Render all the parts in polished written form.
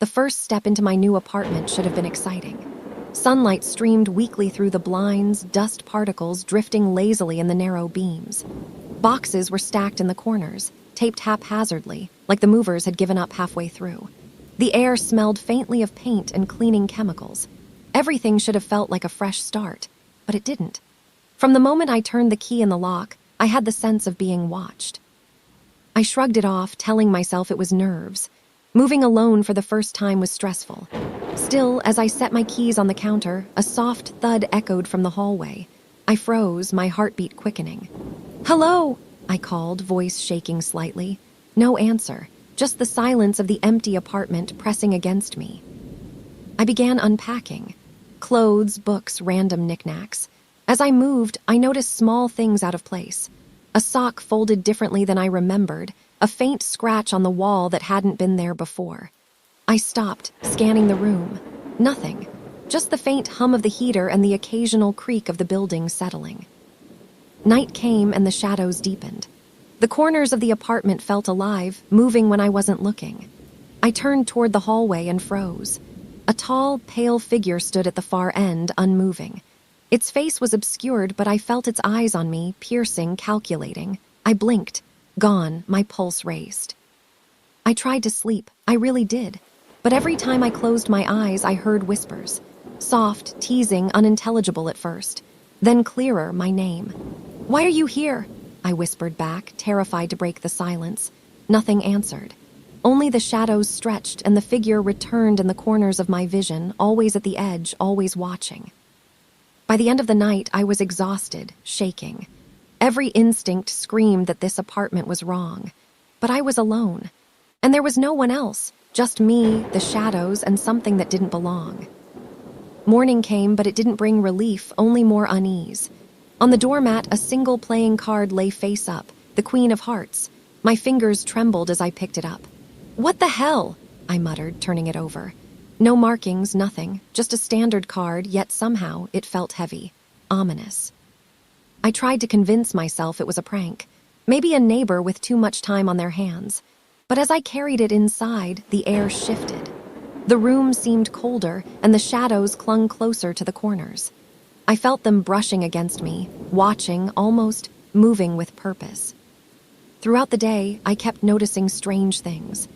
The first step into my new apartment should have been exciting. Sunlight streamed weakly through the blinds, dust particles drifting lazily in the narrow beams. Boxes were stacked in the corners, taped haphazardly, like the movers had given up halfway through. The air smelled faintly of paint and cleaning chemicals. Everything should have felt like a fresh start, but it didn't. From the moment I turned the key in the lock, I had the sense of being watched. I shrugged it off, telling myself it was nerves. Moving alone for the first time was stressful. Still, as I set my keys on the counter, a soft thud echoed from the hallway. I froze, my heartbeat quickening. "Hello!" I called, voice shaking slightly. No answer, just the silence of the empty apartment pressing against me. I began unpacking. Clothes, books, random knickknacks. As I moved, I noticed small things out of place. A sock folded differently than I remembered, a faint scratch on the wall that hadn't been there before. I stopped, scanning the room. Nothing. Just the faint hum of the heater and the occasional creak of the building settling. Night came and the shadows deepened. The corners of the apartment felt alive, moving when I wasn't looking. I turned toward the hallway and froze. A tall, pale figure stood at the far end, unmoving. Its face was obscured, but I felt its eyes on me, piercing, calculating. I blinked. Gone, my pulse raced. I tried to sleep, I really did. But every time I closed my eyes, I heard whispers. Soft, teasing, unintelligible at first. Then clearer, my name. "Why are you here?" I whispered back, terrified to break the silence. Nothing answered. Only the shadows stretched and the figure returned in the corners of my vision, always at the edge, always watching. By the end of the night, I was exhausted, shaking. Every instinct screamed that this apartment was wrong. But I was alone. And there was no one else, just me, the shadows, and something that didn't belong. Morning came, but it didn't bring relief, only more unease. On the doormat, a single playing card lay face up, the Queen of Hearts. My fingers trembled as I picked it up. "What the hell?" I muttered, turning it over. No markings, nothing, just a standard card, yet somehow it felt heavy, ominous. I tried to convince myself it was a prank, maybe a neighbor with too much time on their hands. But as I carried it inside, the air shifted. The room seemed colder, and the shadows clung closer to the corners. I felt them brushing against me, watching, almost moving with purpose. Throughout the day, I kept noticing strange things.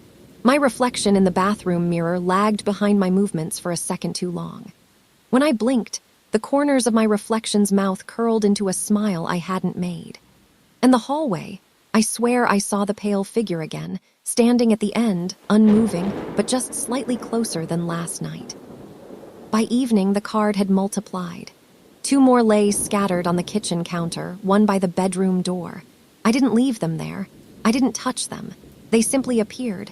My reflection in the bathroom mirror lagged behind my movements for a second too long. When I blinked, the corners of my reflection's mouth curled into a smile I hadn't made. And the hallway, I swear I saw the pale figure again, standing at the end, unmoving, but just slightly closer than last night. By evening, the card had multiplied. 2 more lay scattered on the kitchen counter, one by the bedroom door. I didn't leave them there. I didn't touch them. They simply appeared.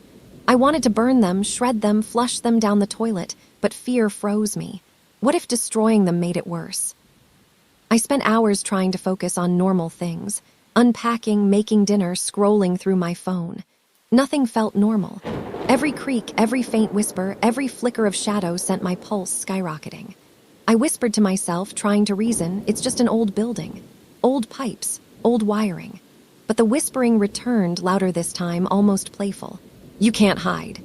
I wanted to burn them, shred them, flush them down the toilet, but fear froze me. What if destroying them made it worse? I spent hours trying to focus on normal things, unpacking, making dinner, scrolling through my phone. Nothing felt normal. Every creak, every faint whisper, every flicker of shadow sent my pulse skyrocketing. I whispered to myself, trying to reason, it's just an old building. Old pipes, old wiring. But the whispering returned, louder this time, almost playful. "You can't hide."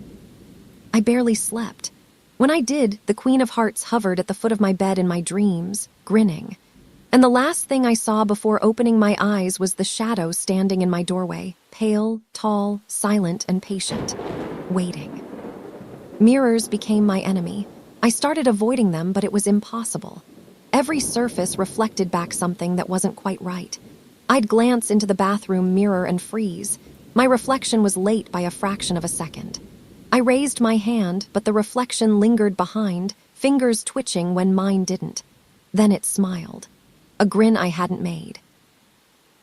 I barely slept. When I did, the Queen of Hearts hovered at the foot of my bed in my dreams, grinning. And the last thing I saw before opening my eyes was the shadow standing in my doorway, pale, tall, silent, and patient, waiting. Mirrors became my enemy. I started avoiding them, but it was impossible. Every surface reflected back something that wasn't quite right. I'd glance into the bathroom mirror and freeze. My reflection was late by a fraction of a second. I raised my hand, but the reflection lingered behind, fingers twitching when mine didn't. Then it smiled. A grin I hadn't made.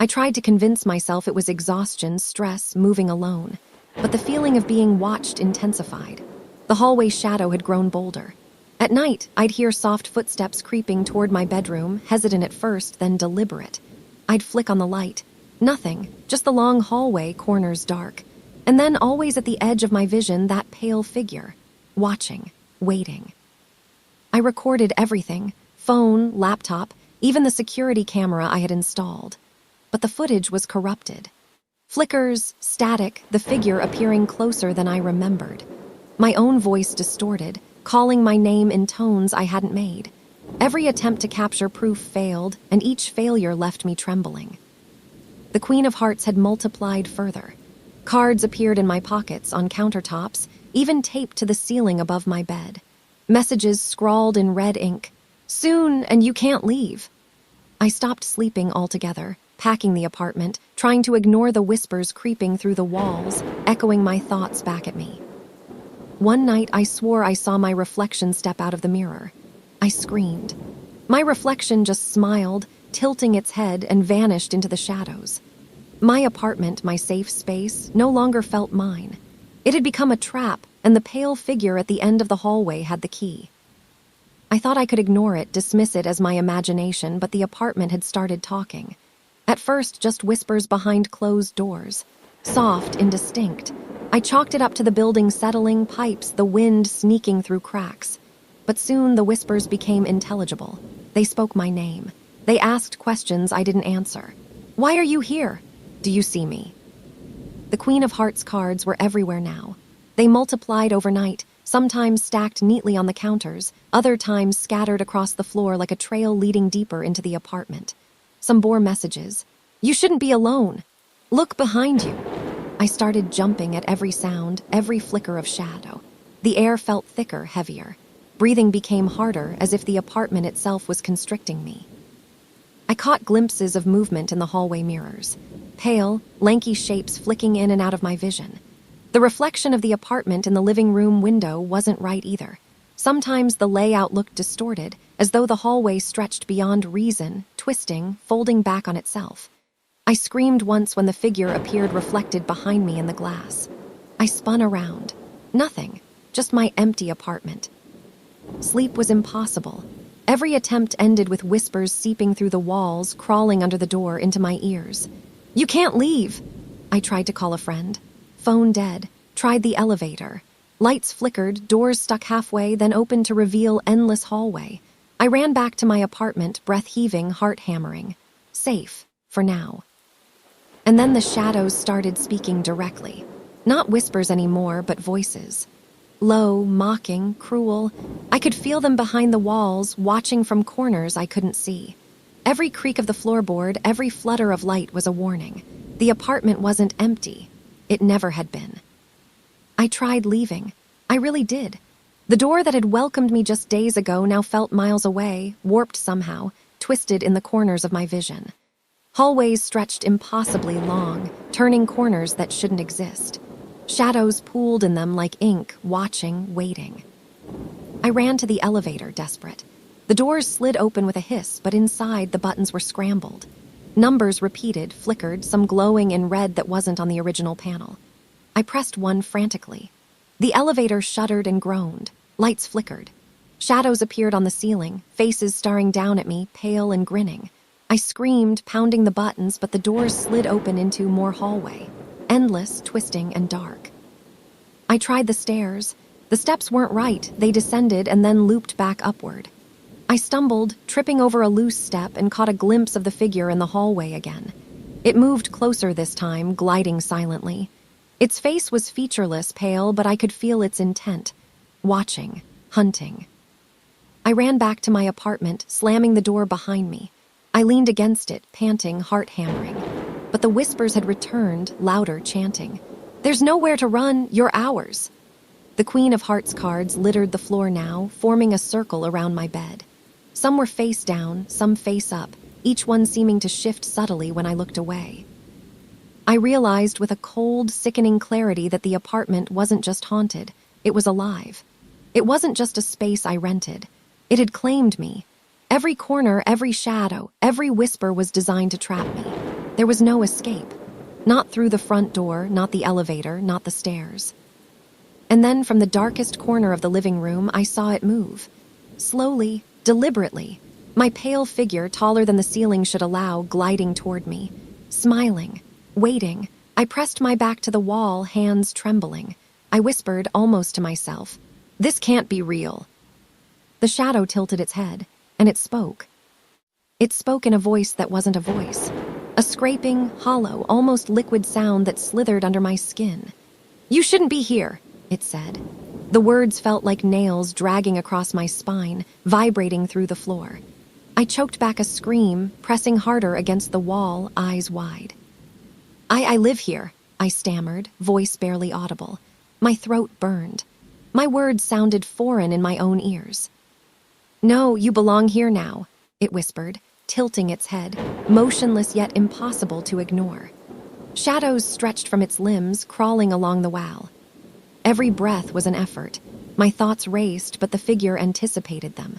I tried to convince myself it was exhaustion, stress, moving alone. But the feeling of being watched intensified. The hallway shadow had grown bolder. At night, I'd hear soft footsteps creeping toward my bedroom, hesitant at first, then deliberate. I'd flick on the light. Nothing, just the long hallway, corners dark. And then always at the edge of my vision, that pale figure. Watching, waiting. I recorded everything. Phone, laptop, even the security camera I had installed. But the footage was corrupted. Flickers, static, the figure appearing closer than I remembered. My own voice distorted, calling my name in tones I hadn't made. Every attempt to capture proof failed, and each failure left me trembling. The Queen of Hearts had multiplied further. Cards appeared in my pockets, on countertops, even taped to the ceiling above my bed. Messages scrawled in red ink. "Soon, and you can't leave." I stopped sleeping altogether, packing the apartment, trying to ignore the whispers creeping through the walls, echoing my thoughts back at me. One night, I swore I saw my reflection step out of the mirror. I screamed. My reflection just smiled, tilting its head, and vanished into the shadows. My apartment, my safe space, no longer felt mine. It had become a trap, and the pale figure at the end of the hallway had the key. I thought I could ignore it, dismiss it as my imagination, but the apartment had started talking. At first, just whispers behind closed doors. Soft, indistinct. I chalked it up to the building settling, pipes, the wind sneaking through cracks. But soon the whispers became intelligible. They spoke my name. They asked questions I didn't answer. "Why are you here? Do you see me?" The Queen of Hearts cards were everywhere now. They multiplied overnight, sometimes stacked neatly on the counters, other times scattered across the floor like a trail leading deeper into the apartment. Some bore messages. "You shouldn't be alone. Look behind you." I started jumping at every sound, every flicker of shadow. The air felt thicker, heavier. Breathing became harder, as if the apartment itself was constricting me. I caught glimpses of movement in the hallway mirrors. Pale, lanky shapes flicking in and out of my vision. The reflection of the apartment in the living room window wasn't right either. Sometimes the layout looked distorted, as though the hallway stretched beyond reason, twisting, folding back on itself. I screamed once when the figure appeared reflected behind me in the glass. I spun around. Nothing, just my empty apartment. Sleep was impossible. Every attempt ended with whispers seeping through the walls, crawling under the door into my ears. "You can't leave!" I tried to call a friend. Phone dead. Tried the elevator. Lights flickered, doors stuck halfway, then opened to reveal endless hallway. I ran back to my apartment, breath heaving, heart hammering. Safe, for now. And then the shadows started speaking directly. Not whispers anymore, but voices. Low, mocking, cruel. I could feel them behind the walls, watching from corners I couldn't see. Every creak of the floorboard, every flutter of light was a warning. The apartment wasn't empty. It never had been. I tried leaving. I really did. The door that had welcomed me just days ago now felt miles away, warped somehow, twisted in the corners of my vision. Hallways stretched impossibly long, turning corners that shouldn't exist. Shadows pooled in them like ink, watching, waiting. I ran to the elevator, desperate. The doors slid open with a hiss, but inside the buttons were scrambled. Numbers repeated, flickered, some glowing in red that wasn't on the original panel. I pressed one frantically. The elevator shuddered and groaned. Lights flickered. Shadows appeared on the ceiling, faces staring down at me, pale and grinning. I screamed, pounding the buttons, but the doors slid open into more hallway. Endless, twisting, and dark. I tried the stairs. The steps weren't right. They descended and then looped back upward. I stumbled, tripping over a loose step, and caught a glimpse of the figure in the hallway again. It moved closer this time, gliding silently. Its face was featureless, pale, but I could feel its intent. Watching, hunting. I ran back to my apartment, slamming the door behind me. I leaned against it, panting, heart hammering. But the whispers had returned, louder, chanting. "There's nowhere to run, you're ours." The Queen of Hearts cards littered the floor now, forming a circle around my bed. Some were face down, some face up, each one seeming to shift subtly when I looked away. I realized with a cold, sickening clarity that the apartment wasn't just haunted, it was alive. It wasn't just a space I rented. It had claimed me. Every corner, every shadow, every whisper was designed to trap me. There was no escape. Not through the front door, not the elevator, not the stairs. And then from the darkest corner of the living room, I saw it move. Slowly, deliberately. My pale figure, taller than the ceiling should allow, gliding toward me. Smiling. Waiting. I pressed my back to the wall, hands trembling. I whispered, almost to myself, "This can't be real." The shadow tilted its head, and it spoke. It spoke in a voice that wasn't a voice. A scraping, hollow, almost liquid sound that slithered under my skin. "You shouldn't be here," it said. The words felt like nails dragging across my spine, vibrating through the floor. I choked back a scream, pressing harder against the wall, eyes wide. I live here, I stammered, voice barely audible. My throat burned. My words sounded foreign in my own ears. No, you belong here now, it whispered, tilting its head, motionless yet impossible to ignore. Shadows stretched from its limbs, crawling along the wall. Every breath was an effort. My thoughts raced, but the figure anticipated them.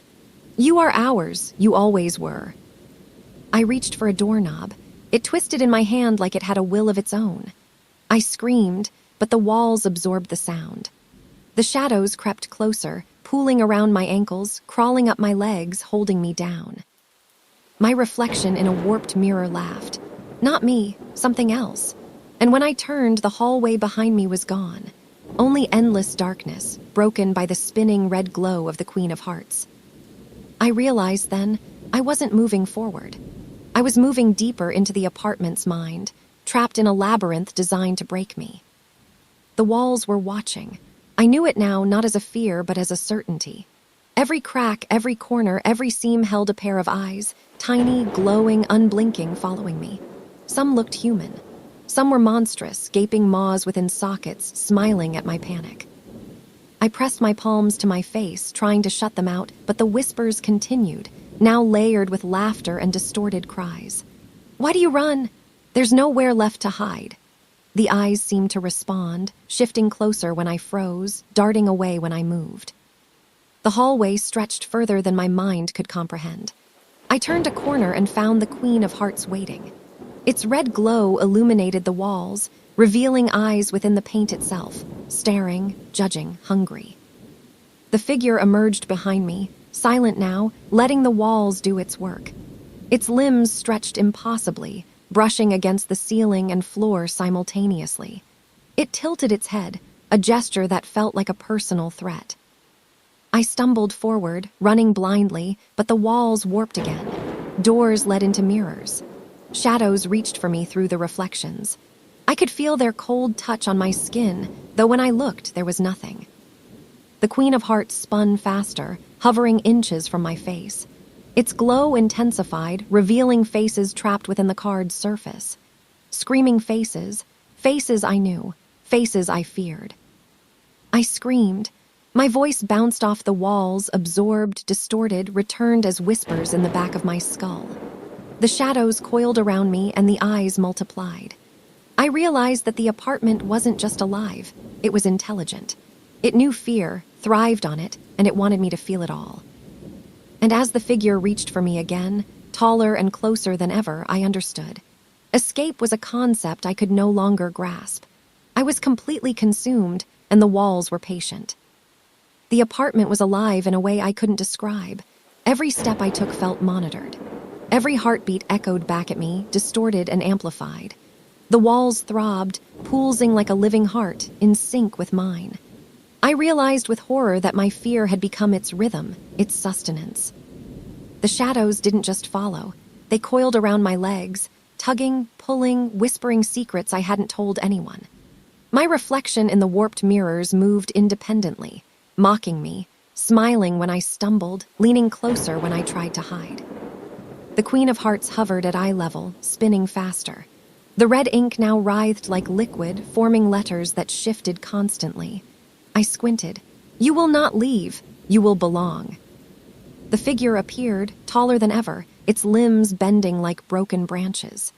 You are ours, you always were. I reached for a doorknob. It twisted in my hand like it had a will of its own. I screamed, but the walls absorbed the sound. The shadows crept closer, pooling around my ankles, crawling up my legs, holding me down. My reflection in a warped mirror laughed. Not me, something else. And when I turned, the hallway behind me was gone. Only endless darkness, broken by the spinning red glow of the Queen of Hearts. I realized then I wasn't moving forward. I was moving deeper into the apartment's mind, trapped in a labyrinth designed to break me. The walls were watching. I knew it now, not as a fear, but as a certainty. Every crack, every corner, every seam held a pair of eyes, tiny, glowing, unblinking, following me. Some looked human. Some were monstrous, gaping maws within sockets, smiling at my panic. I pressed my palms to my face, trying to shut them out, but the whispers continued, now layered with laughter and distorted cries. Why do you run? There's nowhere left to hide. The eyes seemed to respond, shifting closer when I froze, darting away when I moved. The hallway stretched further than my mind could comprehend. I turned a corner and found the Queen of Hearts waiting. Its red glow illuminated the walls, revealing eyes within the paint itself, staring, judging, hungry. The figure emerged behind me, silent now, letting the walls do its work. Its limbs stretched impossibly, brushing against the ceiling and floor simultaneously. It tilted its head, a gesture that felt like a personal threat. I stumbled forward, running blindly, but the walls warped again. Doors led into mirrors. Shadows reached for me through the reflections. I could feel their cold touch on my skin, though when I looked, there was nothing. The Queen of Hearts spun faster, hovering inches from my face. Its glow intensified, revealing faces trapped within the card's surface. Screaming faces, faces I knew, faces I feared. I screamed. My voice bounced off the walls, absorbed, distorted, returned as whispers in the back of my skull. The shadows coiled around me and the eyes multiplied. I realized that the apartment wasn't just alive, it was intelligent. It knew fear, thrived on it, and it wanted me to feel it all. And as the figure reached for me again, taller and closer than ever, I understood. Escape was a concept I could no longer grasp. I was completely consumed, and the walls were patient. The apartment was alive in a way I couldn't describe. Every step I took felt monitored. Every heartbeat echoed back at me, distorted and amplified. The walls throbbed, pulsing like a living heart, in sync with mine. I realized with horror that my fear had become its rhythm, its sustenance. The shadows didn't just follow. They coiled around my legs, tugging, pulling, whispering secrets I hadn't told anyone. My reflection in the warped mirrors moved independently, mocking me, smiling when I stumbled, leaning closer when I tried to hide. The Queen of Hearts hovered at eye level, spinning faster. The red ink now writhed like liquid, forming letters that shifted constantly. I squinted. You will not leave. You will belong. The figure appeared, taller than ever, its limbs bending like broken branches.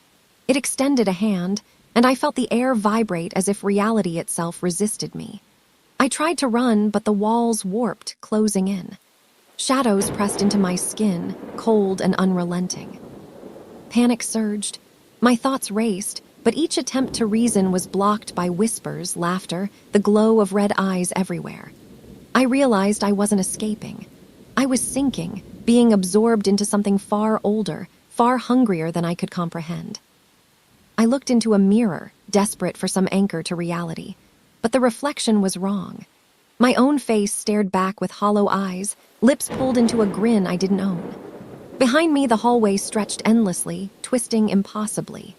It extended a hand, and I felt the air vibrate as if reality itself resisted me. I tried to run, but the walls warped, closing in. Shadows pressed into my skin, cold and unrelenting. Panic surged. My thoughts raced, but each attempt to reason was blocked by whispers, laughter, the glow of red eyes everywhere. I realized I wasn't escaping. I was sinking, being absorbed into something far older, far hungrier than I could comprehend. I looked into a mirror, desperate for some anchor to reality. But the reflection was wrong. My own face stared back with hollow eyes, lips pulled into a grin I didn't own. Behind me, the hallway stretched endlessly, twisting impossibly.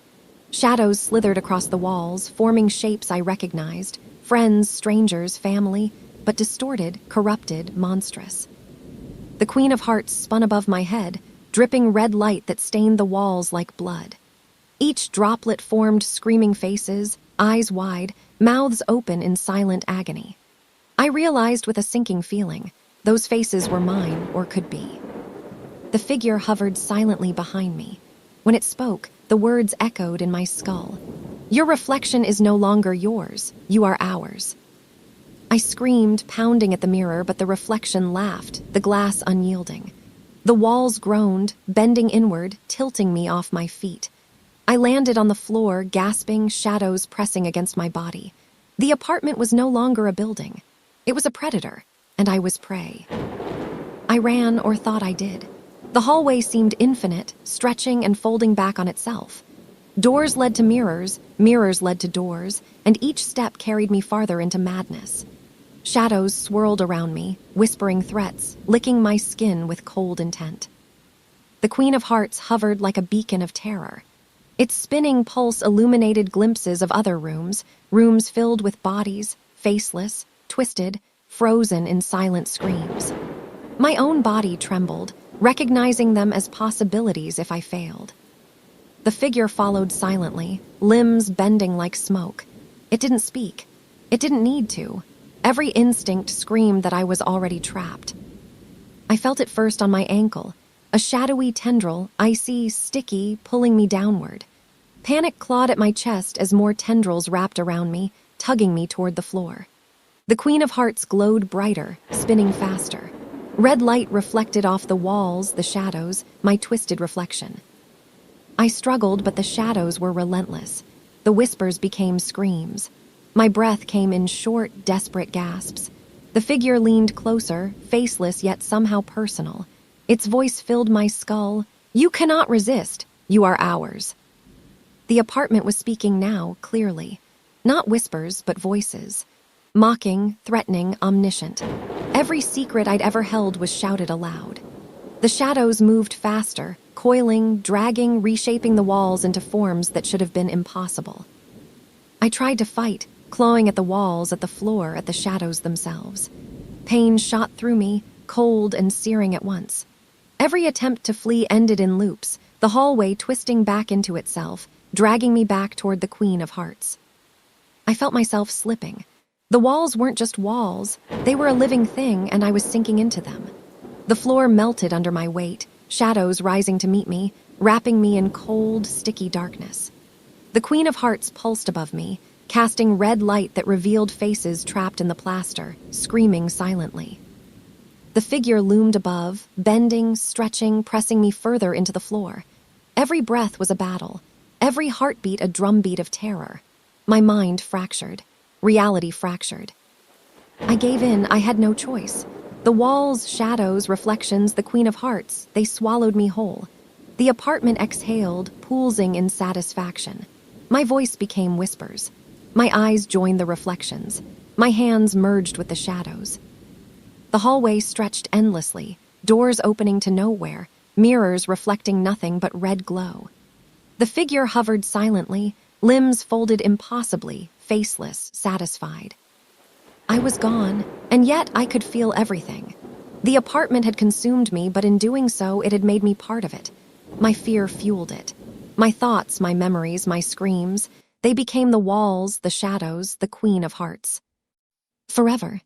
Shadows slithered across the walls, forming shapes I recognized, friends, strangers, family. but distorted, corrupted, monstrous. The Queen of Hearts spun above my head, dripping red light that stained the walls like blood. Each droplet formed screaming faces, eyes wide, mouths open in silent agony. I realized with a sinking feeling, those faces were mine or could be. The figure hovered silently behind me. When it spoke, the words echoed in my skull. "Your reflection is no longer yours, you are ours." I screamed, pounding at the mirror, but the reflection laughed, the glass unyielding. The walls groaned, bending inward, tilting me off my feet. I landed on the floor, gasping, shadows pressing against my body. The apartment was no longer a building. It was a predator, and I was prey. I ran, or thought I did. The hallway seemed infinite, stretching and folding back on itself. Doors led to mirrors, mirrors led to doors, and each step carried me farther into madness. Shadows swirled around me, whispering threats, licking my skin with cold intent. The Queen of Hearts hovered like a beacon of terror. Its spinning pulse illuminated glimpses of other rooms, rooms filled with bodies, faceless, twisted, frozen in silent screams. My own body trembled, recognizing them as possibilities if I failed. The figure followed silently, limbs bending like smoke. It didn't speak. It didn't need to. Every instinct screamed that I was already trapped. I felt it first on my ankle, a shadowy tendril, icy, sticky, pulling me downward. Panic clawed at my chest as more tendrils wrapped around me, tugging me toward the floor. The Queen of Hearts glowed brighter, spinning faster. Red light reflected off the walls, the shadows, my twisted reflection. I struggled, but the shadows were relentless. The whispers became screams. My breath came in short, desperate gasps. The figure leaned closer, faceless yet somehow personal. Its voice filled my skull. "You cannot resist. You are ours." The apartment was speaking now, clearly. Not whispers, but voices. Mocking, threatening, omniscient. Every secret I'd ever held was shouted aloud. The shadows moved faster, coiling, dragging, reshaping the walls into forms that should have been impossible. I tried to fight, clawing at the walls, at the floor, at the shadows themselves. Pain shot through me, cold and searing at once. Every attempt to flee ended in loops, the hallway twisting back into itself, dragging me back toward the Queen of Hearts. I felt myself slipping. The walls weren't just walls, they were a living thing, and I was sinking into them. The floor melted under my weight, shadows rising to meet me, wrapping me in cold, sticky darkness. The Queen of Hearts pulsed above me, casting red light that revealed faces trapped in the plaster, screaming silently. The figure loomed above, bending, stretching, pressing me further into the floor. Every breath was a battle, every heartbeat a drumbeat of terror. My mind fractured, reality fractured. I gave in, I had no choice. The walls, shadows, reflections, the Queen of Hearts, they swallowed me whole. The apartment exhaled, poolsing in satisfaction. My voice became whispers. My eyes joined the reflections. My hands merged with the shadows. The hallway stretched endlessly, doors opening to nowhere, mirrors reflecting nothing but red glow. The figure hovered silently, limbs folded impossibly, faceless, satisfied. I was gone, and yet I could feel everything. The apartment had consumed me, but in doing so, it had made me part of it. My fear fueled it. My thoughts, my memories, my screams, they became the walls, the shadows, the Queen of Hearts. Forever,